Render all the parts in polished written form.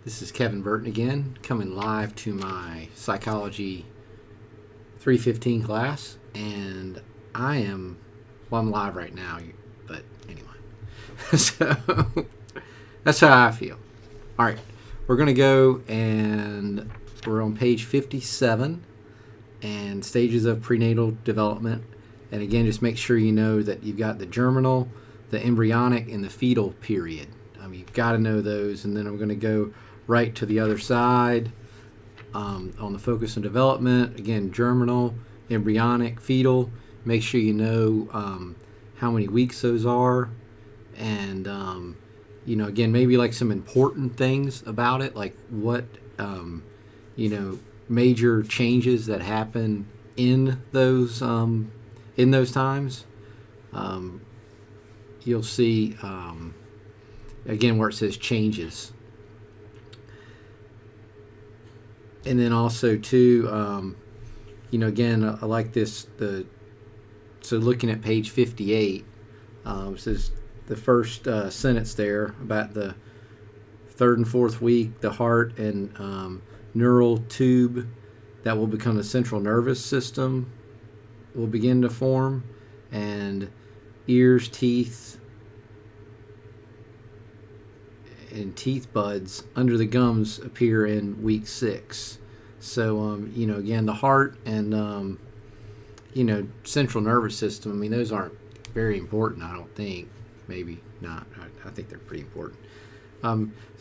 This is Kevin Burton again, coming live to my Psychology 315 class, and I'm live right now, but anyway. So, that's how I feel. All right, we're going to go, and we're on page 57, and stages of prenatal development. And again, just make sure you know that you've got the germinal, the embryonic, and the fetal period. You've got to know those, and then I'm going to go right to the other side on the focus on development. Again, germinal, embryonic, fetal. Make sure you know how many weeks those are, and again, maybe like some important things about it, like what major changes that happen in those times. You'll see again where it says changes. And then also too, again, I like this. So looking at page 58, it says the first sentence there about the third and fourth week, the heart and neural tube that will become the central nervous system will begin to form, and ears, teeth, and teeth buds under the gums appear in week 6. So, again, the heart and, central nervous system, those aren't very important, I don't think. Maybe not. I think they're pretty important.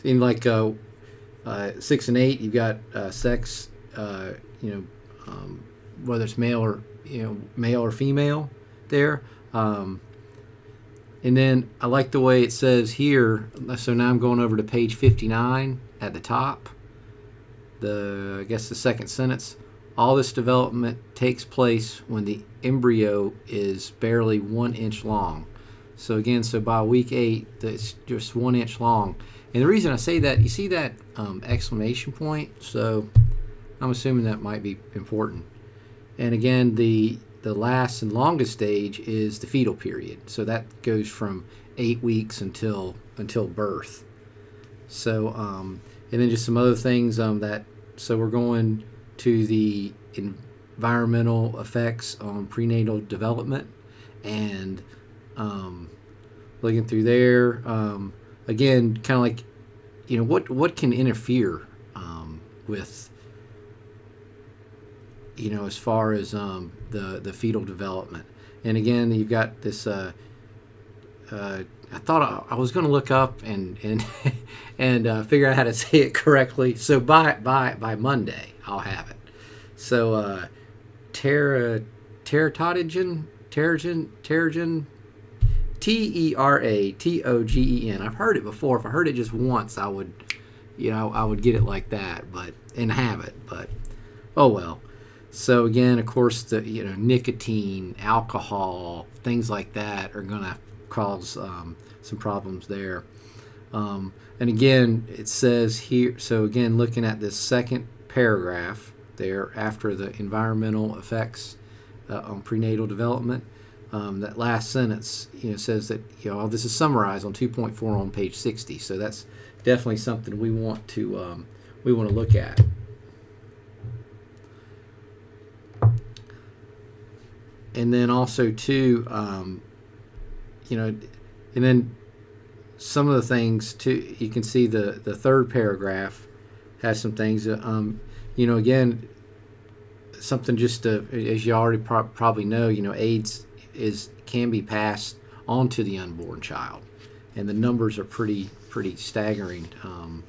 In like 6 and 8, you've got sex, whether it's male or female there. And then I like the way it says here. So now I'm going over to page 59 at the top. The second sentence. All this development takes place when the embryo is barely 1 inch long. So again, by week 8, it's just 1 inch long. And the reason I say that, you see that exclamation point? So I'm assuming that might be important. And again, the last and longest stage is the fetal period. So that goes from 8 weeks until birth. So, and then just some other things so we're going to the environmental effects on prenatal development, and looking through there, again, kind of like, what can interfere with, as far as the fetal development. And again, you've got this. I thought I was going to look up and figure out how to say it correctly. So by Monday, I'll have it. So teratogen, teratogen. I've heard it before. If I heard it just once, I would get it like that, and have it. But oh well. So again, of course, the nicotine, alcohol, things like that are going to cause some problems there. And again, it says here. So again, looking at this second paragraph there after the environmental effects on prenatal development, that last sentence says that this is summarized on 2.4 on page 60. So that's definitely something we want to look at. And then also too, and then some of the things too. You can see the third paragraph has some things. Again, something just as you already probably know. AIDS can be passed on to the unborn child, and the numbers are pretty staggering. I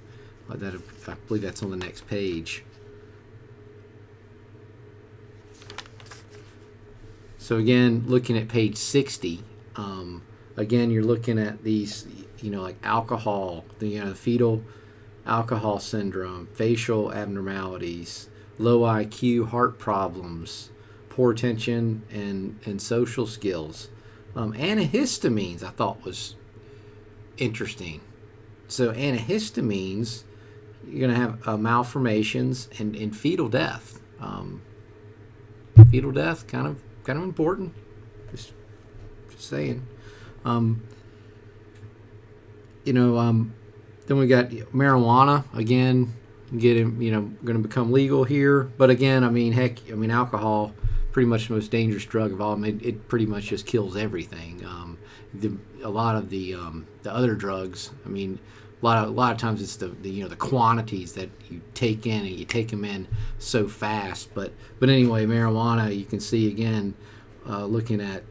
believe that's on the next page. So again, looking at page 60, again, you're looking at these, like alcohol, the fetal alcohol syndrome, facial abnormalities, low IQ, heart problems, poor attention, and social skills. Antihistamines I thought was interesting. So antihistamines, you're going to have malformations and fetal death. Fetal death, kind of important. Just saying. Then we got marijuana again, getting going to become legal here. But again, alcohol, pretty much the most dangerous drug of all. I mean, it pretty much just kills everything. A lot of the other drugs, I mean, a lot of times it's the quantities that you take in, and you take them in so fast. But anyway, marijuana, you can see again, looking at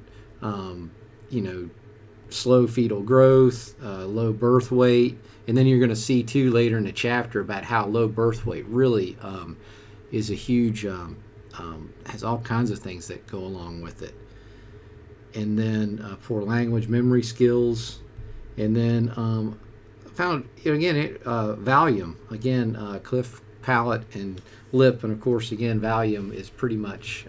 slow fetal growth, low birth weight, and then you're going to see too later in the chapter about how low birth weight really is a huge has all kinds of things that go along with it. And then poor language, memory skills, and then found again Valium again, cleft, palate, and lip, and of course again Valium is pretty much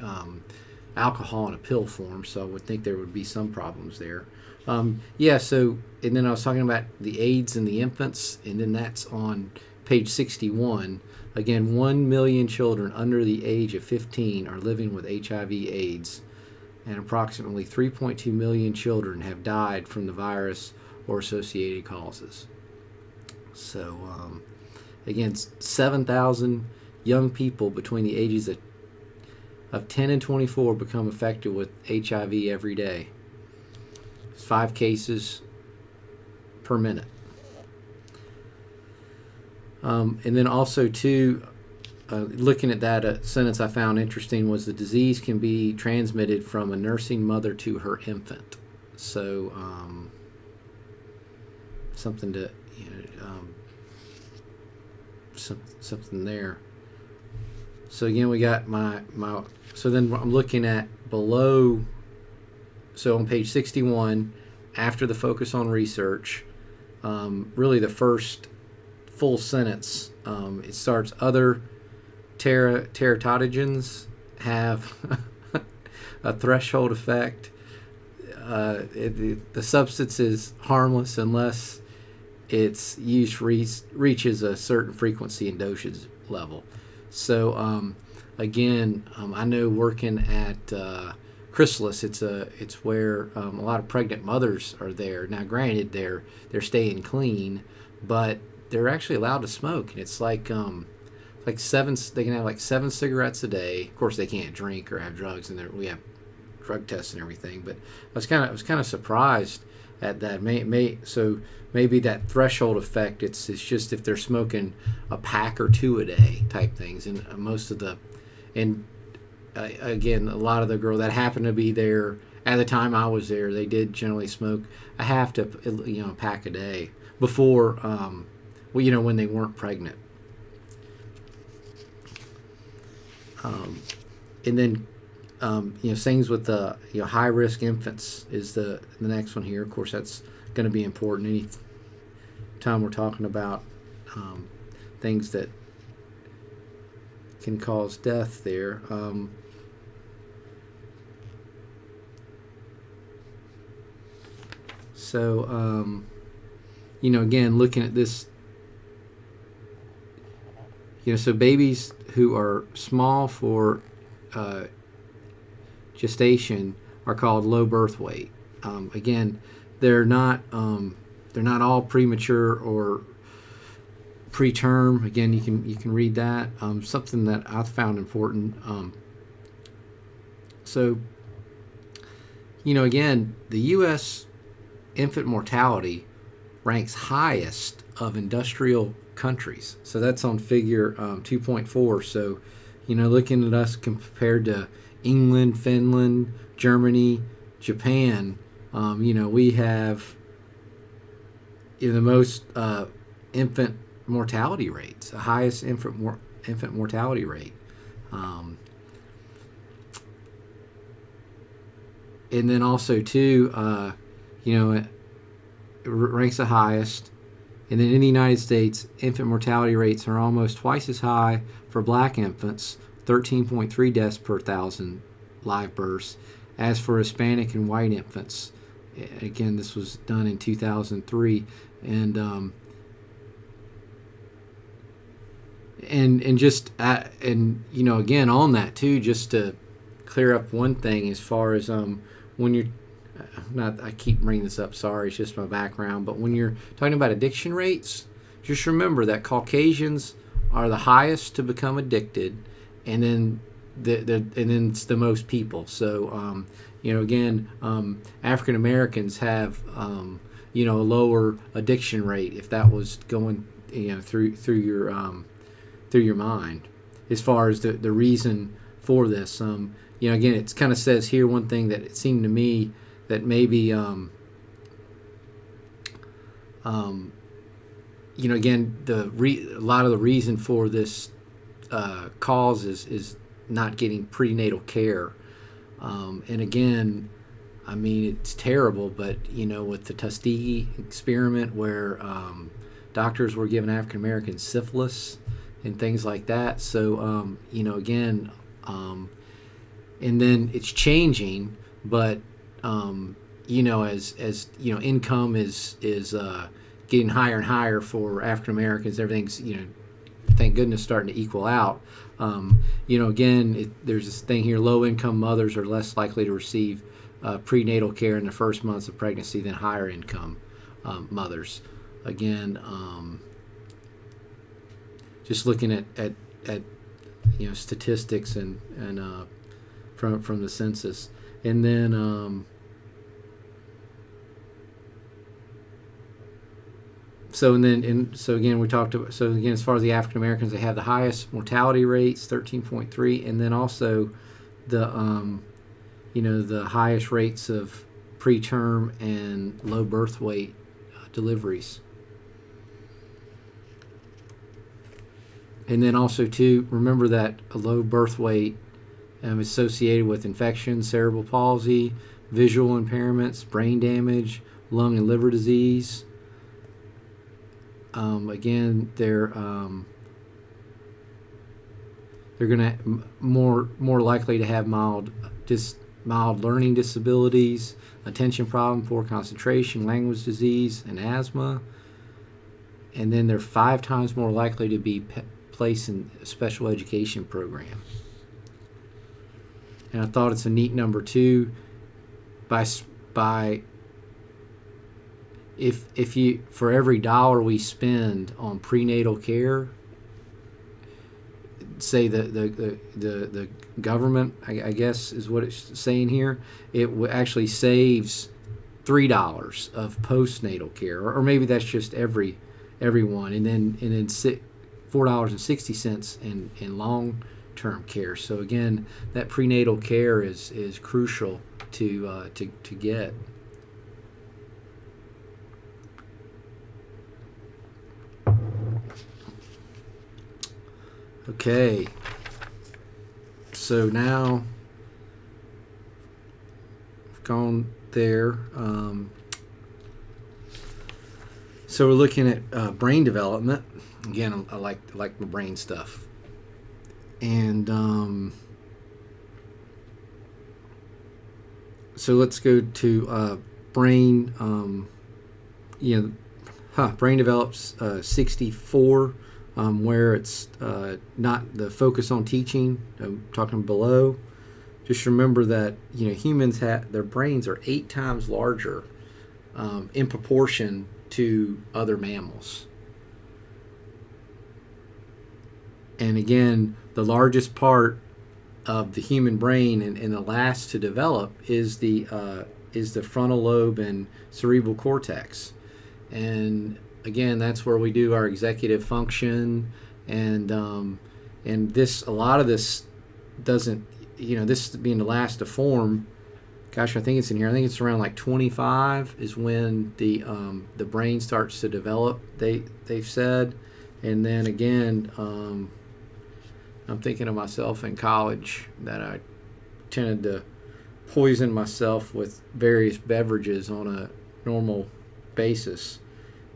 alcohol in a pill form, so I would think there would be some problems there. So, and then I was talking about the AIDS in the infants, and then that's on page 61. Again, 1 million children under the age of 15 are living with HIV/AIDS, and approximately 3.2 million children have died from the virus or associated causes. So, again, 7,000 young people between the ages of 10 and 24 become affected with HIV every day. 5 cases per minute. And then also too, looking at that, a sentence I found interesting was the disease can be transmitted from a nursing mother to her infant. So something to something there. So again, we got my so then I'm looking at below. So on page 61, after the focus on research, really the first full sentence, it starts, other teratogens have a threshold effect. The substance is harmless unless its use reaches a certain frequency and dosage level. So again, I know working at Chrysalis, it's where a lot of pregnant mothers are there. Now, granted, they're staying clean, but they're actually allowed to smoke, and it's like seven. They can have like 7 cigarettes a day. Of course, they can't drink or have drugs, and we have drug tests and everything. But I was kind of surprised at that. So maybe that threshold effect. It's just if they're smoking a pack or 2 a day type things, and again, a lot of the girls that happened to be there at the time I was there, they did generally smoke a half to a pack a day before when they weren't pregnant. And then things with the high risk infants is the next one here. Of course, that's going to be important any time we're talking about things that can cause death there. Again, looking at this, so babies who are small for gestation are called low birth weight. Again, they're not all premature or preterm. Again, you can read that. Something that I found important. Again, the U.S. infant mortality ranks highest of industrial countries. So that's on figure 2.4. So, looking at us compared to England, Finland, Germany, Japan, we have the most infant mortality rates, the highest infant mortality rate. And then also too, it ranks the highest. And then in the United States, infant mortality rates are almost twice as high for black infants, 13.3 deaths per 1,000 live births, as for Hispanic and white infants. Again, this was done in 2003. And again on that too, just to clear up one thing as far as when you're I keep bringing this up, sorry, it's just my background, but when you're talking about addiction rates, just remember that Caucasians are the highest to become addicted, and then and then it's the most people. So again, African Americans have a lower addiction rate, if that was going through your mind, as far as the reason for this. Again, it kind of says here one thing that it seemed to me that maybe again, a lot of the reason for this cause is not getting prenatal care. And again, I mean, it's terrible, but with the Tuskegee experiment, where doctors were giving African Americans syphilis and things like that. So again, and then it's changing, but as income is getting higher and higher for African Americans, everything's thank goodness starting to equal out. Again, there's this thing here: low income mothers are less likely to receive prenatal care in the first months of pregnancy than higher income mothers. Again, just looking at statistics and from the census, and then so again we talked about, so again, as far as the African Americans, they have the highest mortality rates, 13.3, and then also the the highest rates of preterm and low birth weight deliveries. And then also too, remember that a low birth weight is associated with infections, cerebral palsy, visual impairments, brain damage, lung and liver disease. Again, they're going to more likely to have mild learning disabilities, attention problem, poor concentration, language disease, and asthma. And then they're 5 times more likely to be placed in a special education program. And I thought it's a neat number too. If you, for every dollar we spend on prenatal care, say the government, I guess is what it's saying here, it actually saves $3 of postnatal care, or maybe that's just everyone, and then $4.60 in long-term care. So again, that prenatal care is crucial to get. Okay, so now I've gone there. So we're looking at brain development. Again, I like my brain stuff. And so let's go to brain. Brain develops 64. Where it's not the focus on teaching, talking below. Just remember that humans their brains are 8 times larger in proportion to other mammals. And again, the largest part of the human brain and the last to develop is the frontal lobe and cerebral cortex. And again, that's where we do our executive function, and this, a lot of this doesn't, this being the last to form. Gosh, I think it's in here. I think it's around like 25 is when the brain starts to develop. They've said, and then again, I'm thinking of myself in college that I tended to poison myself with various beverages on a normal basis.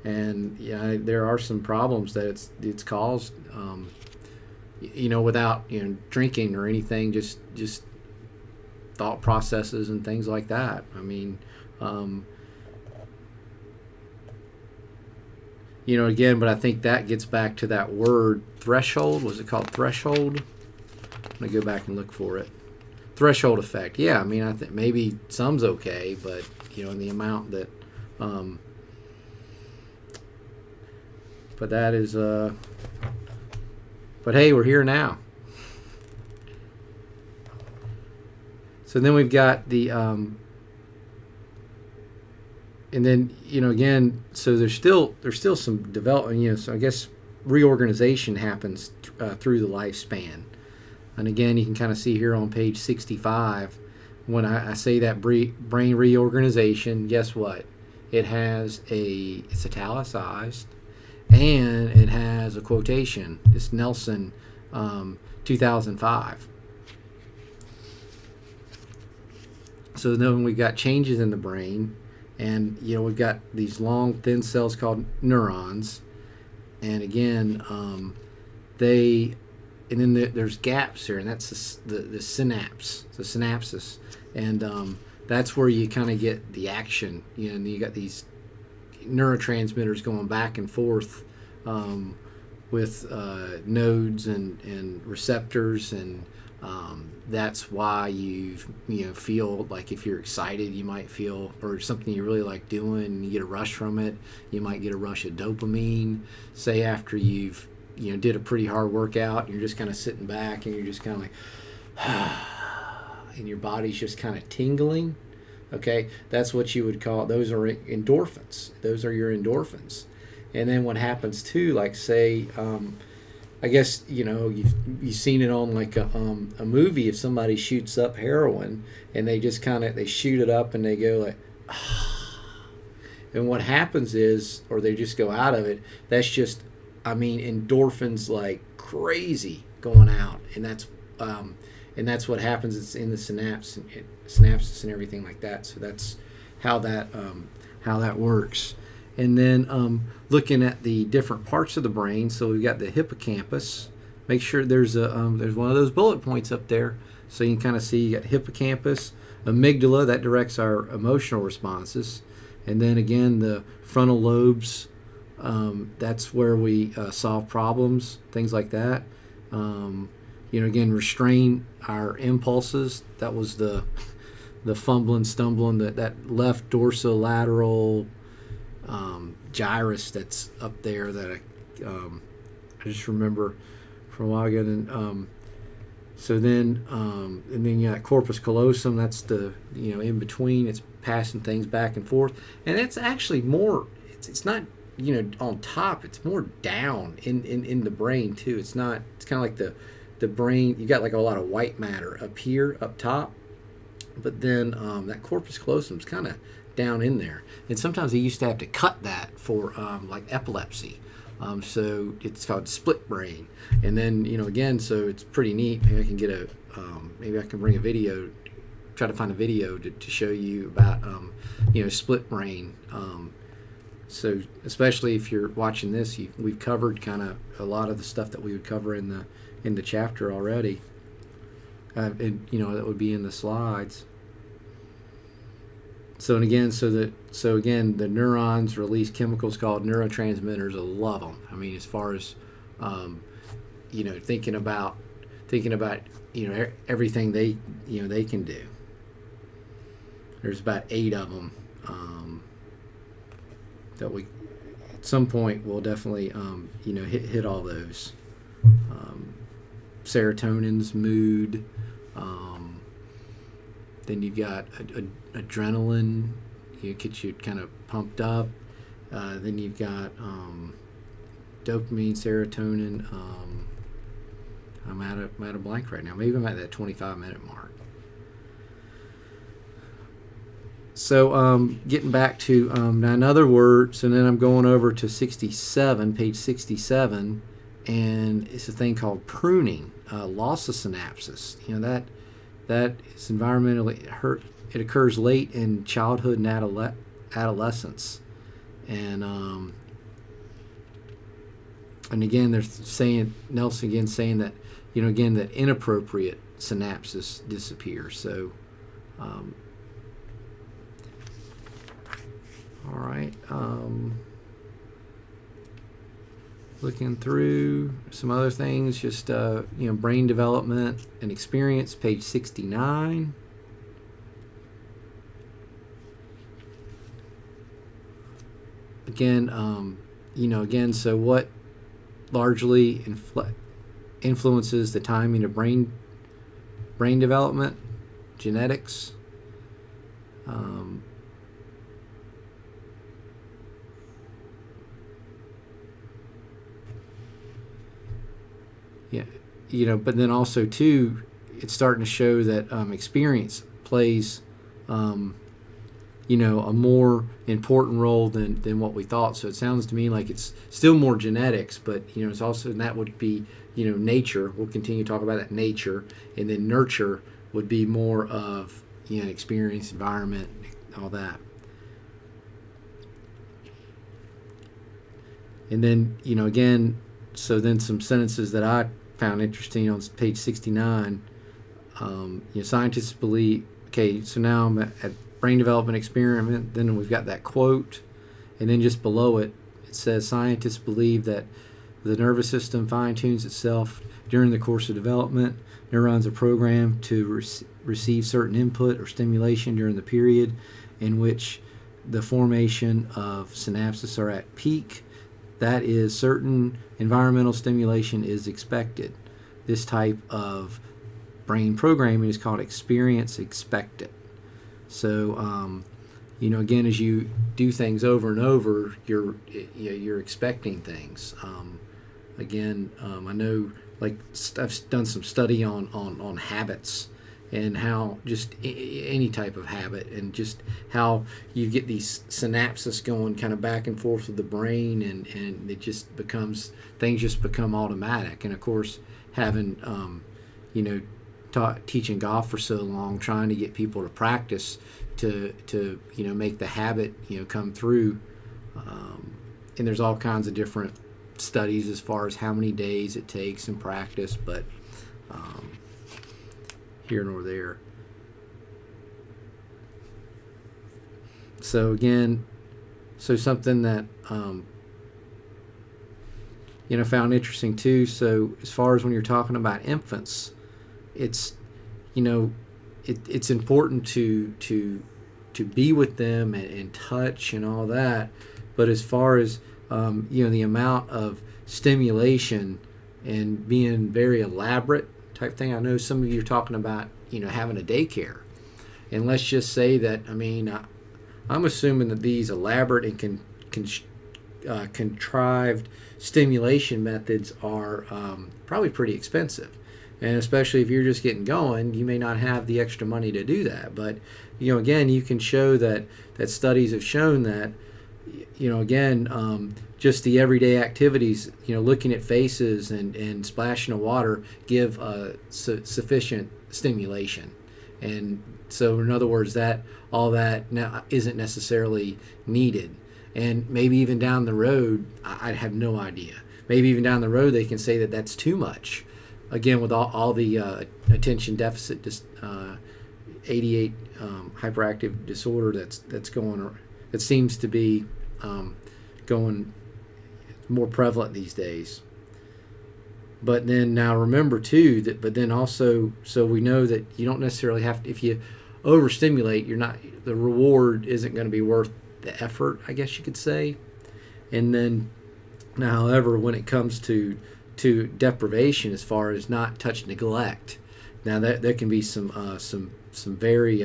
And there are some problems that it's caused, without drinking or anything, just thought processes and things like that. I mean, again, but I think that gets back to that word threshold. Was it called threshold? I'm gonna go back and look for it. Threshold effect. Yeah, I mean, I think maybe some's okay, but in the amount that But that is, but hey, we're here now. So then we've got the, and then, again, so there's still some development, so I guess reorganization happens through the lifespan. And again, you can kind of see here on page 65, when I say that brain reorganization, guess what? It's italicized, and it has a quotation. It's Nelson, 2005. So then we've got changes in the brain, and we've got these long, thin cells called neurons, and again, and then there's gaps here, and that's the synapse, the synapses, and that's where you kind of get the action. And you got these neurotransmitters going back and forth with nodes and receptors, and that's why you feel like if you're excited, you might feel, or something you really like doing, and you get a rush from it. You might get a rush of dopamine, say after you've did a pretty hard workout, and you're just kind of sitting back, and you're just kind of like, and your body's just kind of tingling. Okay, that's what you would call, those are endorphins. Those are your endorphins. And then what happens too, like say, I guess you've seen it on like a movie. If somebody shoots up heroin, and they just they shoot it up, and they go like, and what happens is, or they just go out of it. That's just, endorphins like crazy going out, and that's what happens. It's in the synapses and everything like that. So that's how that works. And then looking at the different parts of the brain, so we've got the hippocampus. Make sure there's one of those bullet points up there, so you can kind of see you got hippocampus, amygdala that directs our emotional responses, and then again the frontal lobes. That's where we solve problems, things like that. Again, restrain our impulses. That was the fumbling, stumbling, that left dorsolateral gyrus that's up there that I just remember from a while ago. And then you got corpus callosum. That's the in between. It's passing things back and forth, and it's actually more. It's not on top. It's more down in the brain too. It's not. It's kind of like the brain. You got like a lot of white matter up here, up top, but then that corpus callosum is kind of down in there. And sometimes they used to have to cut that for like epilepsy. So it's called split brain. And then again, so it's pretty neat. Maybe I can get maybe I can bring a video, try to find a video to show you about split brain. So especially if you're watching this, we've covered kind of a lot of the stuff that we would cover in the chapter already. And that would be in the slides. So again, the neurons release chemicals called neurotransmitters. I love them. As far as thinking about everything they can do. There's about 8 of them that we at some point we'll definitely hit all those. Serotonin's mood. Then you've got adrenaline, gets you kind of pumped up. Then you've got dopamine, serotonin. I'm at a blank right now. Maybe I'm at that 25-minute mark. So getting back to now another word. So then I'm going over to 67, page 67, and it's a thing called pruning, loss of synapses. That is environmentally hurt. It occurs late in childhood and adolescence, and again, they're saying, Nelson again saying that that inappropriate synapses disappear. So, all right. Looking through some other things, just brain development and experience, page 69. Again, again, so what largely influences the timing of brain development? Genetics. Yeah, but then also too, it's starting to show that experience plays, a more important role than what we thought. So it sounds to me like it's still more genetics, but it's also, and that would be nature. We'll continue to talk about that, nature, and then nurture would be more of experience, environment, all that. And then again, so then some sentences that I found interesting on page 69. Scientists believe. Okay, so now I'm at brain development experiment. Then we've got that quote, and then just below it, it says scientists believe that the nervous system fine-tunes itself during the course of development. Neurons are programmed to receive certain input or stimulation during the period in which the formation of synapses are at peak. That is, certain environmental stimulation is expected. This type of brain programming is called experience expectant. So, again, as you do things over and over, you're expecting things. I know, like, I've done some study on habits and how just any type of habit, and just how you get these synapses going kind of back and forth with the brain, and it just becomes, things just become automatic. And of course, having teaching golf for so long, trying to get people to practice to make the habit come through, and there's all kinds of different studies as far as how many days it takes in practice, but here nor there. So again, something that found interesting too. So as far as when you're talking about infants, it's it's important to be with them and touch and all that. But as far as the amount of stimulation and being very elaborate type thing, I know some of you are talking about having a daycare, and let's just say that I'm assuming that these elaborate and contrived stimulation methods are probably pretty expensive. And especially if you're just getting going, you may not have the extra money to do that. But, again, you can show that studies have shown that, just the everyday activities, looking at faces and splashing of water give sufficient stimulation. And so, in other words, that all that now isn't necessarily needed. And maybe even down the road, I have no idea. Maybe even down the road, they can say that that's too much. Again, with all the attention deficit, ADHD, hyperactive disorder that's going, that seems to be going more prevalent these days. But then now remember too that, but then also, so we know that you don't necessarily have to, if you overstimulate, the reward isn't going to be worth the effort, I guess you could say. And then now, however, when it comes to deprivation, as far as not touch neglect, now that there can be some very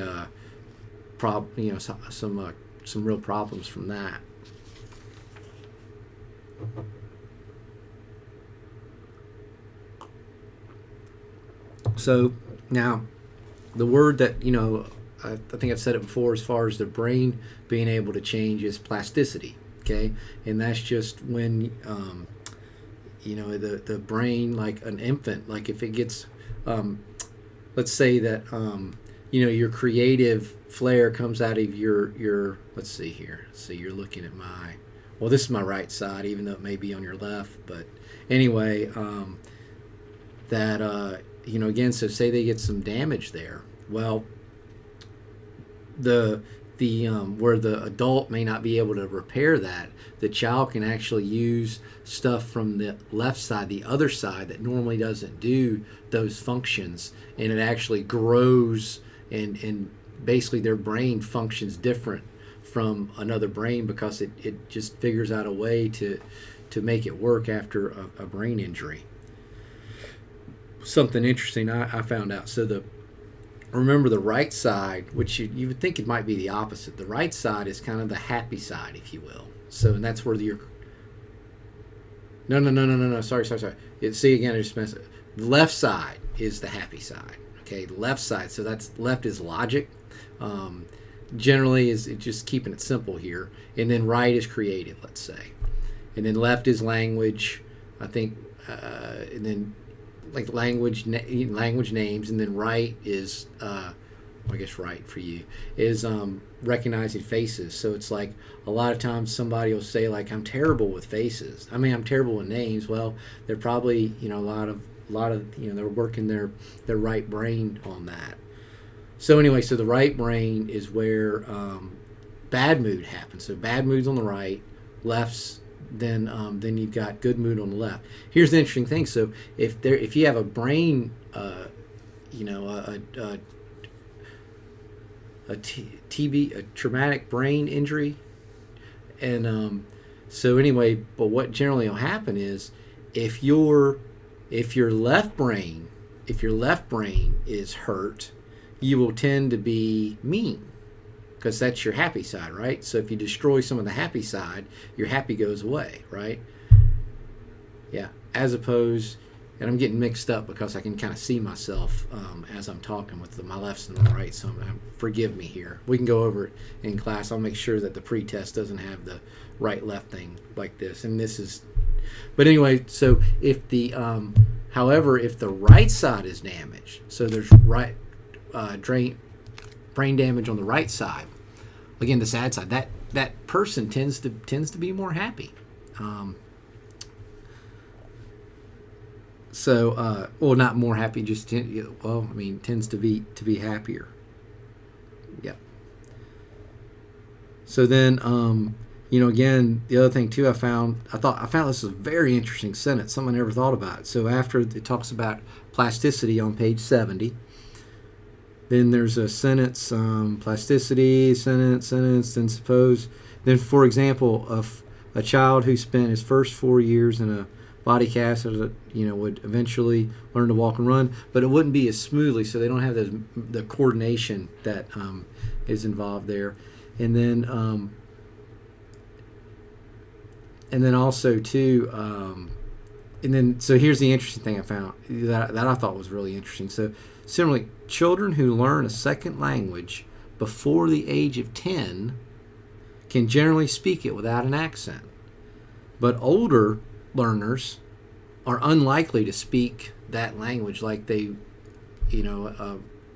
some real problems from that. So now the word that I think I've said it before, as far as the brain being able to change, is plasticity. Okay, and that's just when the brain, like an infant, like if it gets, let's say that your creative flair comes out of your let's see here. So you're looking at this is my right side, even though it may be on your left. But anyway, again, so say they get some damage there. Well, the where the adult may not be able to repair that, the child can actually use stuff from the left side, the other side, that normally doesn't do those functions, and it actually grows, and basically their brain functions different from another brain because it just figures out a way to make it work after a brain injury. Something interesting I found out. So remember the right side, which you would think it might be the opposite. The right side is kind of the happy side, if you will. So, and that's where no. Sorry. See, again, I just messed up. The left side is the happy side. Okay, left side. So that's left is logic. Generally, is just keeping it simple here. And then right is creative, let's say. And then left is language, I think, and then like language names, and then right is, I guess right for you, is recognizing faces. So it's like a lot of times somebody will say like, I'm terrible with faces. I mean, I'm terrible with names. Well, they're probably, a lot of, they're working their right brain on that. So anyway, so the right brain is where bad mood happens. So bad mood's on the right, left's then you've got good mood on the left. Here's the interesting thing. So if you have a brain, a TB, a traumatic brain injury, and so anyway, but what generally will happen is if your left brain is hurt, you will tend to be mean. Because that's your happy side, right? So if you destroy some of the happy side, your happy goes away, right? Yeah. As opposed, and I'm getting mixed up because I can kind of see myself as I'm talking with my lefts and the right. So forgive me here. We can go over it in class. I'll make sure that the pre-test doesn't have the right-left thing like this. And this is, but anyway. So if however, if the right side is damaged, so there's brain damage on the right side. Again, the sad side. That person tends to be more happy. Well, not more happy. Just tends to be happier. Yep. So then, again, the other thing too, I found this was a very interesting sentence. Something I never thought about. So after it talks about plasticity on page 70. Then there's a sentence, plasticity, sentence, then suppose. Then, for example, of a child who spent his first 4 years in a body cast, would eventually learn to walk and run, but it wouldn't be as smoothly, so they don't have the coordination that is involved there. And then also too, so here's the interesting thing I found that I thought was really interesting. So similarly, children who learn a second language before the age of 10 can generally speak it without an accent. But older learners are unlikely to speak that language like they,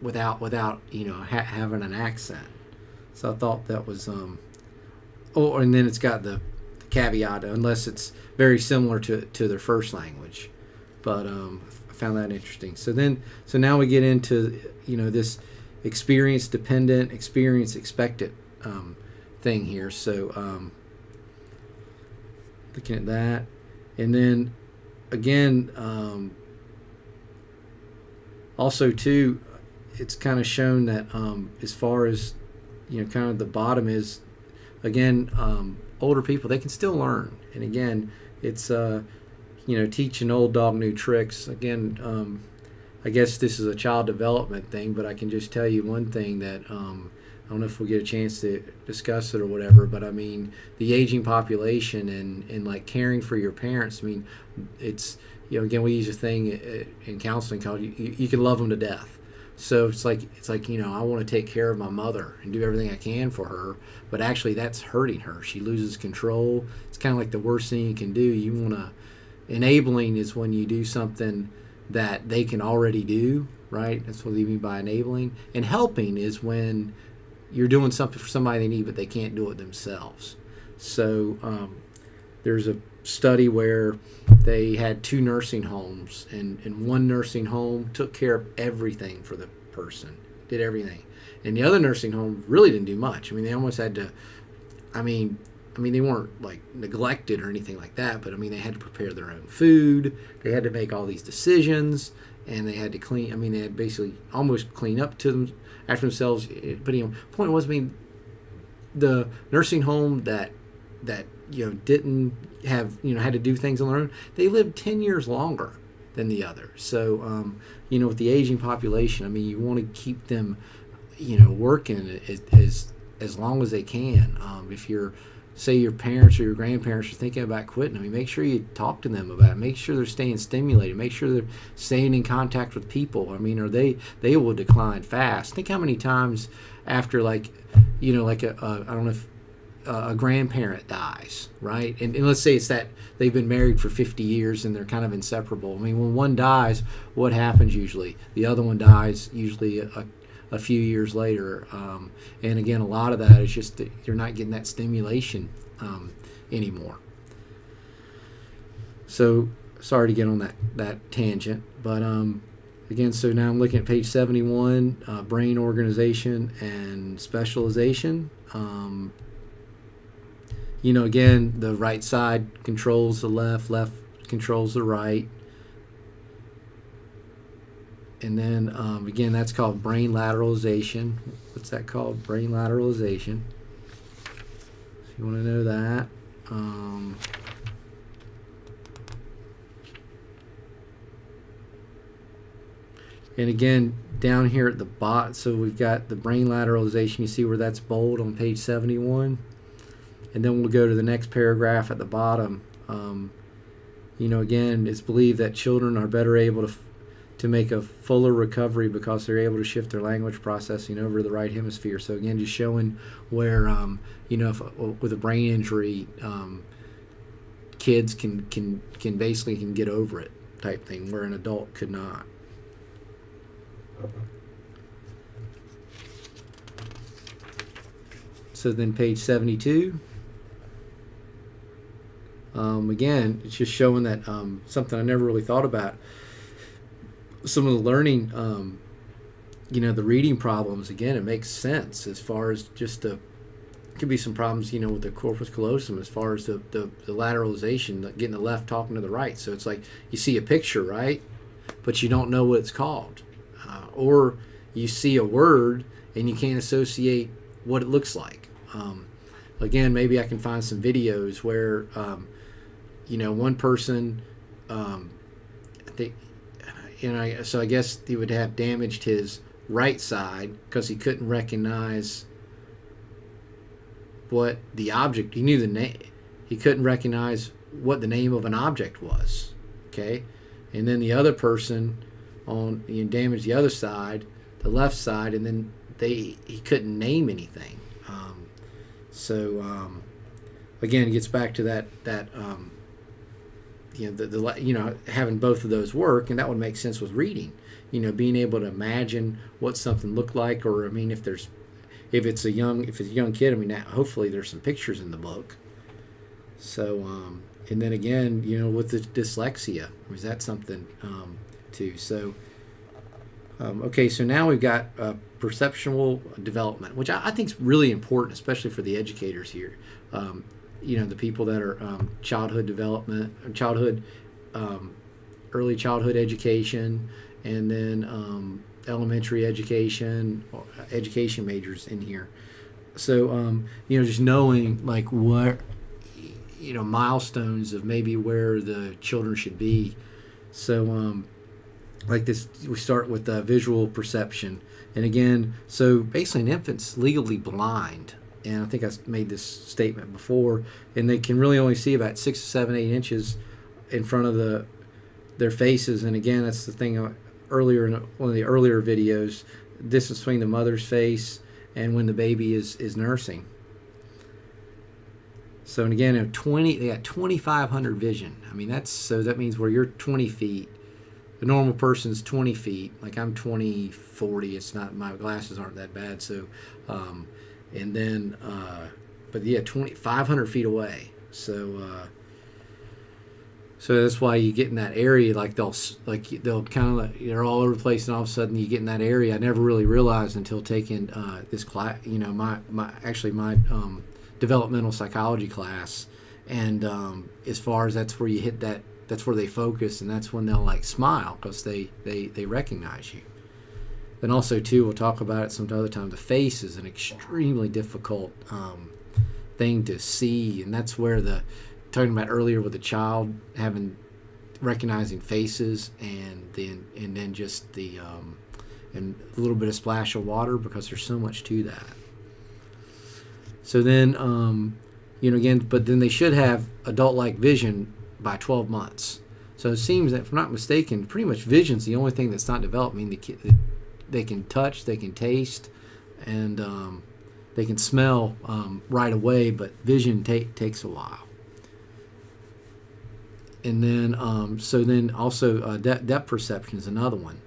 without having an accent. So I thought that was, and then it's got the caveat, unless it's very similar to their first language. But I found that interesting. So now we get into this experience dependent, experience expected thing here. So looking at that, and then again, also too, it's kind of shown that as far as kind of the bottom is, again, older people, they can still learn. And again, it's teach an old dog new tricks. Again, I guess this is a child development thing, but I can just tell you one thing that I don't know if we'll get a chance to discuss it or whatever, but I mean, the aging population and like caring for your parents, I mean, it's, again, we use a thing in counseling called you can love them to death. So it's like I want to take care of my mother and do everything I can for her, but actually that's hurting her. She loses control. It's kind of like the worst thing you can do. You want to, enabling is when you do something that they can already do, right? That's what we mean by enabling. And helping is when you're doing something for somebody they need, but they can't do it themselves. So there's a study where they had 2 nursing homes, and one nursing home took care of everything for the person, did everything. And the other nursing home really didn't do much. I mean, they almost had to, I mean, they weren't like neglected or anything like that, but I mean, they had to prepare their own food. They had to make all these decisions, and they had to clean. I mean, they had basically almost clean up to them after themselves. But the point was, I mean, the nursing home that didn't have, had to do things on their own, they lived 10 years longer than the other. So with the aging population, I mean, you want to keep them working as long as they can. If you're, say, your parents or your grandparents are thinking about quitting, I mean, make sure you talk to them about it. Make sure they're staying stimulated. Make sure they're staying in contact with people. I mean, or they will decline fast. Think how many times after, like I don't know if a grandparent dies, right? And let's say it's that they've been married for 50 years and they're kind of inseparable. I mean, when one dies, what happens usually? The other one dies usually a few years later. And again, a lot of that is just that you're not getting that stimulation anymore. So sorry to get on that tangent, but again, so now I'm looking at page 71, brain organization and specialization. Again, the right side controls the left controls the right. And then, again, that's called brain lateralization. What's that called? Brain lateralization. So you want to know that. And again, down here at the bottom, so we've got the brain lateralization. You see where that's bold on page 71? And then we'll go to the next paragraph at the bottom. Again, it's believed that children are better able to make a fuller recovery because they're able to shift their language processing over to the right hemisphere. So again, just showing where, if, with a brain injury, kids can basically get over it type thing, where an adult could not. So then page 72. Again, it's just showing that something I never really thought about. Some of the learning, the reading problems, again, it makes sense as far as just could be some problems, with the corpus callosum as far as the lateralization, getting the left talking to the right. So it's like you see a picture, right? But you don't know what it's called. Or you see a word and you can't associate what it looks like. Again, maybe I can find some videos where, one person, so I guess he would have damaged his right side because he couldn't recognize what the object, he knew the name, he couldn't recognize what the name of an object was, okay? And then the other person damaged the other side, the left side, and then he couldn't name anything. Again, it gets back to that having both of those work, and that would make sense with reading. Being able to imagine what something looked like, or I mean, if it's a young kid, I mean, hopefully there's some pictures in the book. So, and then again, with the dyslexia, is that something too? So, okay, so now we've got perceptual development, which I think is really important, especially for the educators here. The people that are childhood development, early childhood education, and then elementary education majors in here. So, just knowing like what, milestones of maybe where the children should be. So, like this, we start with visual perception. And again, so basically an infant's legally blind. And I think I made this statement before, and they can really only see about 6, 7, 8 inches in front of their faces. And again, that's the thing earlier in one of the earlier videos, distance between the mother's face and when the baby is nursing. So, and again, they got 2,500 vision. I mean, that means where you're 20 feet, the normal person's 20 feet. Like I'm 20, 40. It's not, my glasses aren't that bad. So, and then, but yeah, 500 feet away. So, so that's why you get in that area. Like they'll kind of, they're all over the place, and all of a sudden you get in that area. I never really realized until taking this class. My developmental psychology class, and as far as that's where you hit that. That's where they focus, and that's when they'll like smile because they recognize you. Then also too, we'll talk about it some other time. The face is an extremely difficult thing to see, and that's where the talking about earlier with the child recognizing faces, and then just the and a little bit of splash of water, because there's so much to that. So then again, but then they should have adult-like vision by 12 months. So it seems that, if I'm not mistaken, pretty much vision's the only thing that's not developed. I mean, they can touch, they can taste, and they can smell right away, but vision takes a while. And then, so then also depth perception is another one.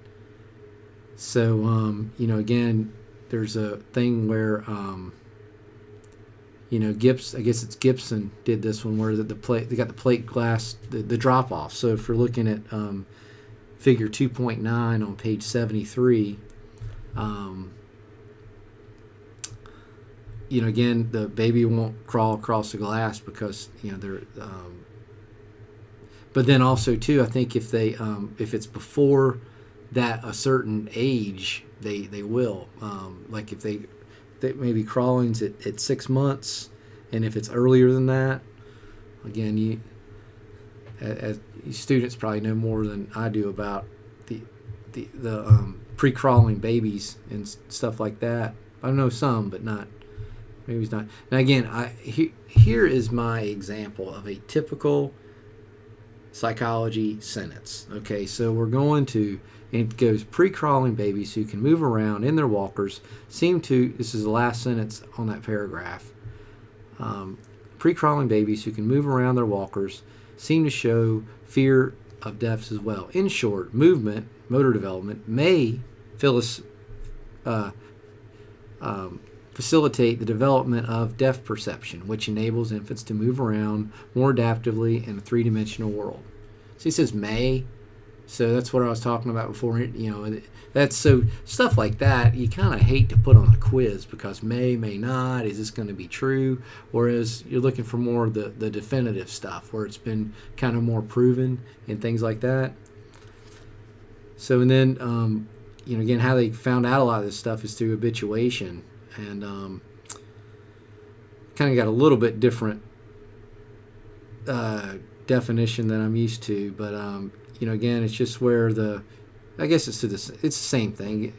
So, again, there's a thing where, I guess it's Gibson did this one, where they got the plate glass, the drop off. So if you're looking at figure 2.9 on page 73, again, the baby won't crawl across the glass because, they're, but then also too, I think if it's before that a certain age, they will, like if they maybe crawling's at 6 months, and if it's earlier than that, again, you students probably know more than I do about the pre-crawling babies and stuff like that. I know some, but not maybe it's not. Now again, here is my example of a typical psychology sentence. Okay, so we're going to, and it goes, pre-crawling babies who can move around in their walkers this is the last sentence on that paragraph. Pre-crawling babies who can move around their walkers seem to show fear of deafs as well. In short, motor development may facilitate the development of depth perception, which enables infants to move around more adaptively in a three-dimensional world. So he says may, so that's what I was talking about before. That's so stuff like that you kind of hate to put on a quiz, because may not, is this going to be true? Whereas you're looking for more of the definitive stuff where it's been kind of more proven and things like that. So, and then again, how they found out a lot of this stuff is through habituation, and kind of got a little bit different definition than I'm used to, but again, it's just where I guess it's the same thing.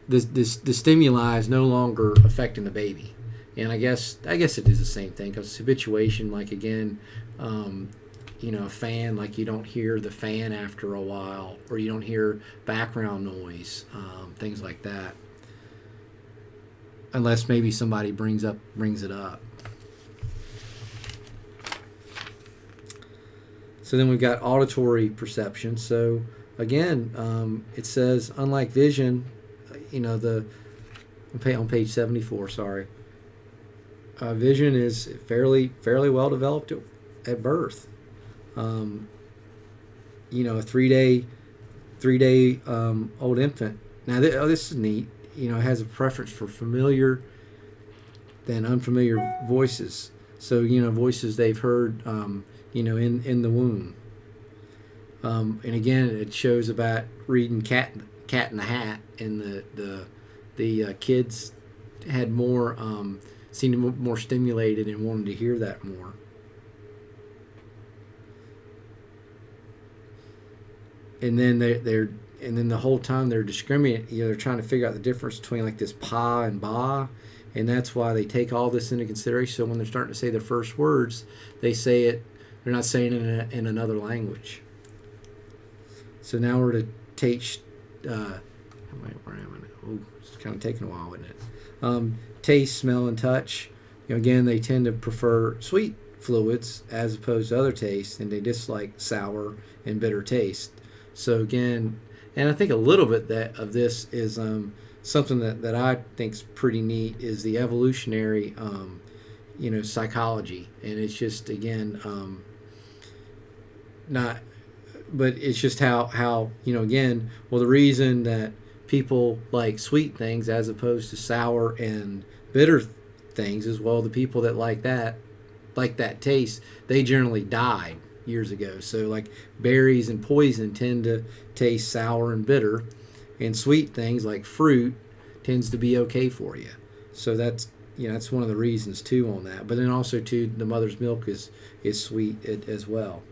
The stimuli is no longer affecting the baby, and I guess it is the same thing, because habituation, like again, a fan, like you don't hear the fan after a while, or you don't hear background noise, things like that, unless maybe somebody brings it up. So then we've got auditory perception. So again, it says, unlike vision, on page 74, sorry, vision is fairly well developed at birth. A 3-day old infant. Now this is neat. Has a preference for familiar than unfamiliar voices. So voices they've heard in the womb. And again, it shows about reading Cat in the Hat, and the kids had more seemed more stimulated and wanted to hear that more. And then then the whole time they're discriminating, they're trying to figure out the difference between like this pa and ba, and that's why they take all this into consideration. So when they're starting to say their first words, they say it. They're not saying it in another language. So now we're to teach. Where am I? Oh, it's kind of taking a while, isn't it? Taste, smell, and touch. Again, they tend to prefer sweet fluids as opposed to other tastes, and they dislike sour and bitter taste. So again, and I think a little bit of this is something that I think is pretty neat, is the evolutionary, psychology, and it's just again not, but it's just how again, well, the reason that people like sweet things as opposed to sour and bitter things is, well, the people that like that taste, they generally died years ago. So like berries and poison tend to taste sour and bitter, and sweet things like fruit tends to be okay for you. So that's one of the reasons too on that. But then also too, the mother's milk is sweet as well.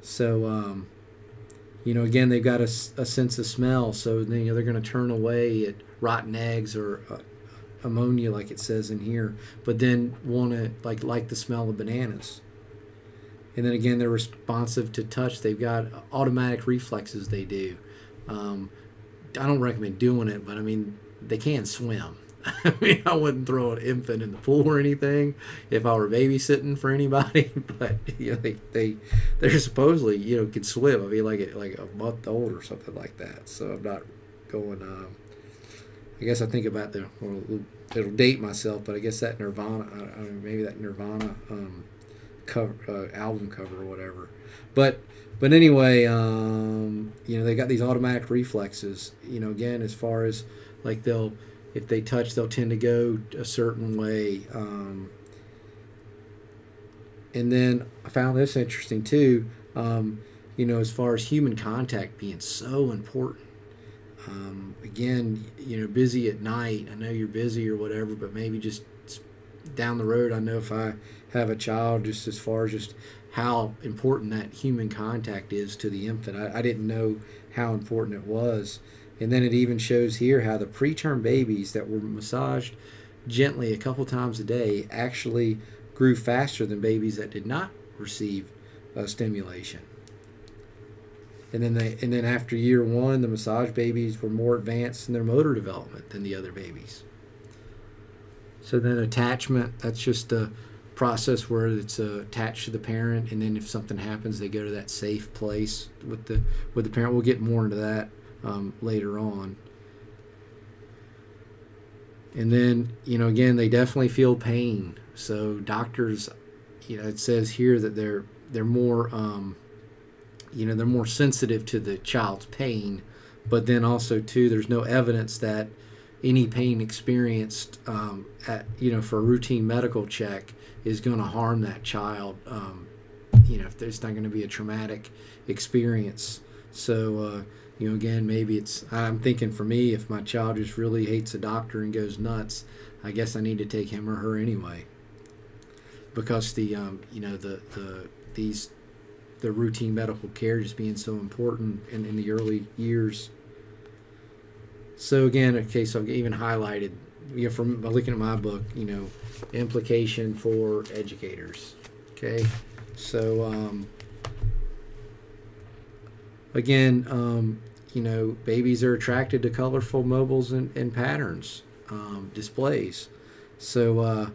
So again, they've got a sense of smell, so they're going to turn away at rotten eggs or ammonia, like it says in here, but then want to like the smell of bananas. And then again, they're responsive to touch. They've got automatic reflexes. They do. I don't recommend doing it, but I mean, they can swim. I mean, I wouldn't throw an infant in the pool or anything if I were babysitting for anybody. But they're supposedly can swim. I mean, like a month old or something like that. So I'm not going. I guess I think about it'll date myself, but I guess that Nirvana. I mean, maybe that Nirvana cover album cover or whatever. But anyway, they got these automatic reflexes. Again, as far as like if they touch, they'll tend to go a certain way. And then I found this interesting too. As far as human contact being so important. Again, busy at night. I know you're busy or whatever, but maybe just down the road, I know if I have a child, just as far as just how important that human contact is to the infant. I didn't know how important it was. And then it even shows here how the preterm babies that were massaged gently a couple times a day actually grew faster than babies that did not receive stimulation. And then after year 1, the massage babies were more advanced in their motor development than the other babies. So then attachment, that's just a process where it's attached to the parent, and then if something happens, they go to that safe place with the parent. We'll get more into that later on. And then again, they definitely feel pain. So doctors, it says here that they're more they're more sensitive to the child's pain, but then also too, there's no evidence that any pain experienced for a routine medical check is going to harm that child. If there's not going to be a traumatic experience. So again, maybe I'm thinking for me, if my child just really hates a doctor and goes nuts, I guess I need to take him or her anyway, because the routine medical care just being so important in the early years. So again, okay, so I've even highlighted, from looking at my book, implication for educators. Okay, so again, babies are attracted to colorful mobiles and patterns, displays. So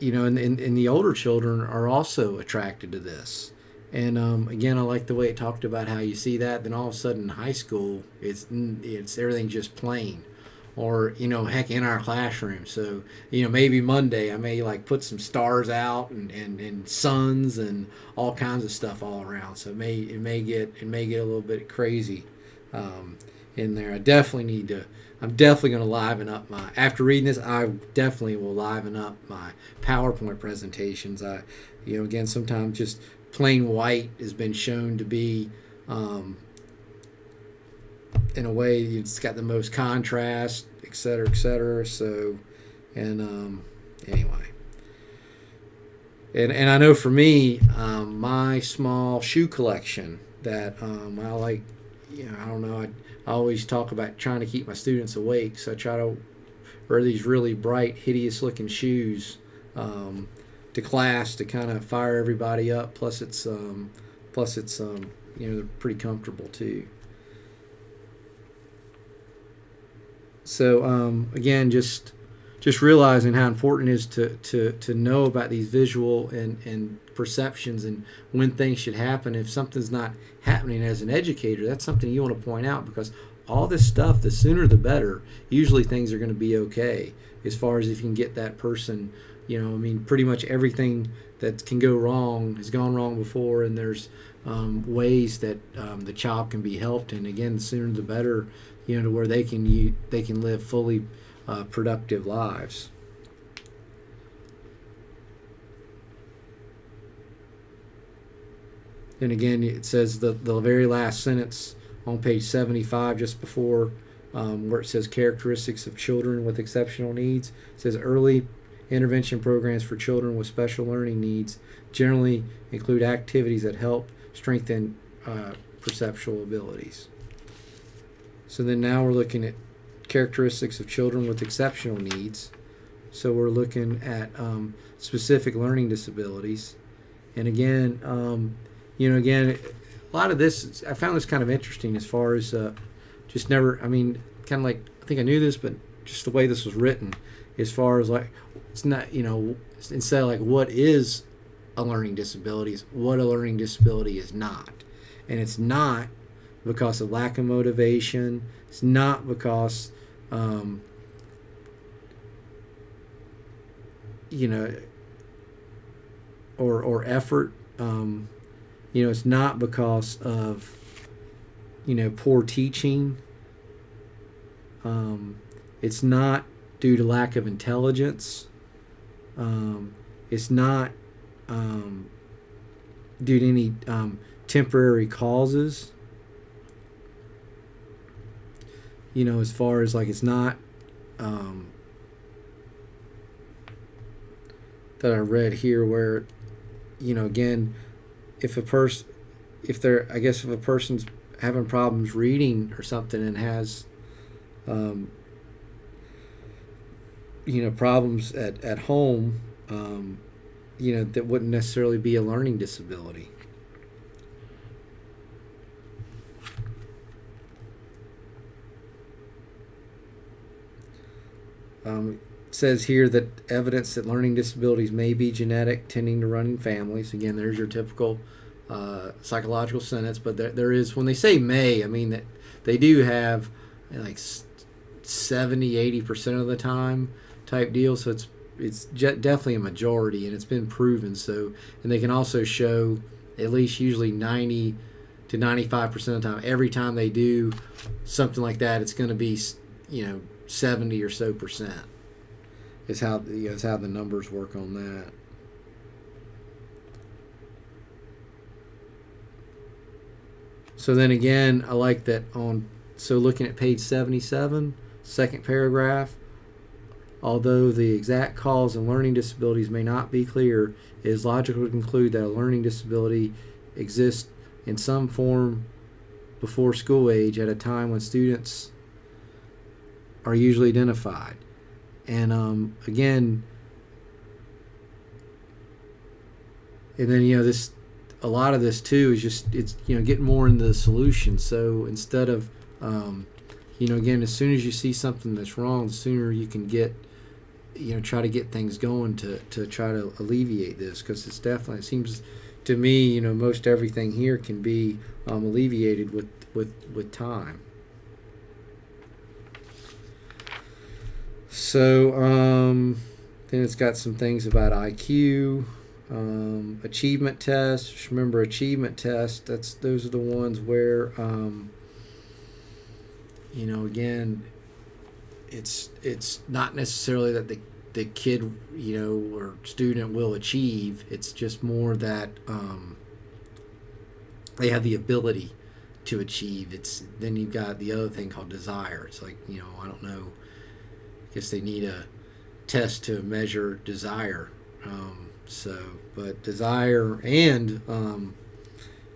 and the older children are also attracted to this. And again, I like the way it talked about how you see that. Then all of a sudden in high school, it's everything just plain. Or, heck, in our classroom. So, maybe Monday I may put some stars out and suns and all kinds of stuff all around. So it may get a little bit crazy in there. I'm definitely going to liven up after reading this, I definitely will liven up my PowerPoint presentations. Again, sometimes just plain white has been shown to be, in a way, it's got the most contrast, et cetera, et cetera. So, and anyway. And I know for me, my small shoe collection that I like, I don't know, I always talk about trying to keep my students awake, so I try to wear these really bright, hideous-looking shoes to class to kind of fire everybody up. Plus it's they're pretty comfortable too. So again, just realizing how important it is to know about these visual and perceptions and when things should happen. If something's not happening as an educator, that's something you want to point out, because all this stuff, the sooner the better. Usually things are going to be okay as far as if you can get that person, pretty much everything that can go wrong has gone wrong before, and there's ways that the child can be helped. And again, the sooner the better, to where they can live fully productive lives. And again, it says the very last sentence on page 75, just before where it says characteristics of children with exceptional needs. It says early intervention programs for children with special learning needs generally include activities that help strengthen perceptual abilities. So then now we're looking at characteristics of children with exceptional needs. So we're looking at specific learning disabilities. And again, a lot of this, I found this kind of interesting as far as kind of like, I think I knew this, but just the way this was written, as far as like, it's not, instead of like what is a learning disability, is what a learning disability is not. And it's not because of lack of motivation. It's not because, or effort. It's not because of, poor teaching. It's not due to lack of intelligence. It's not due to any temporary causes. As far as like, it's not that I read here where, again, if a person's having problems reading or something and has problems at home, that wouldn't necessarily be a learning disability. It says here that evidence that learning disabilities may be genetic, tending to run in families. Again, there's your typical psychological sentence, but there is, when they say may, I mean that they do have like 70-80% of the time type deal, so it's definitely a majority, and it's been proven. So, and they can also show at least usually 90 to 95% of the time. Every time they do something like that, it's going to be 70 or so percent. Is how the numbers work on that. So then again, I like that looking at page 77, second paragraph, although the exact cause of learning disabilities may not be clear, it is logical to conclude that a learning disability exists in some form before school age at a time when students are usually identified. And again, and then this, a lot of this too is just, it's getting more into the solution. So instead of again, as soon as you see something that's wrong, the sooner you can get try to get things going to try to alleviate this, because it's definitely, it seems to me, most everything here can be alleviated with time. So then it's got some things about IQ, achievement tests. Just remember, achievement tests, those are the ones where again, it's not necessarily that the kid or student will achieve. It's just more that they have the ability to achieve. Then you've got the other thing called desire. It's like, I don't know, I guess they need a test to measure desire. But desire and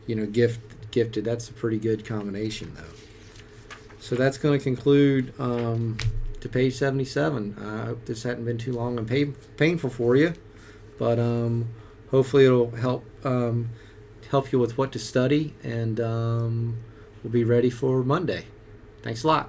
gifted, that's a pretty good combination though. So that's going to conclude to page 77. I hope this hadn't been too long and painful for you, but hopefully it'll help you with what to study, and we'll be ready for Monday. Thanks a lot.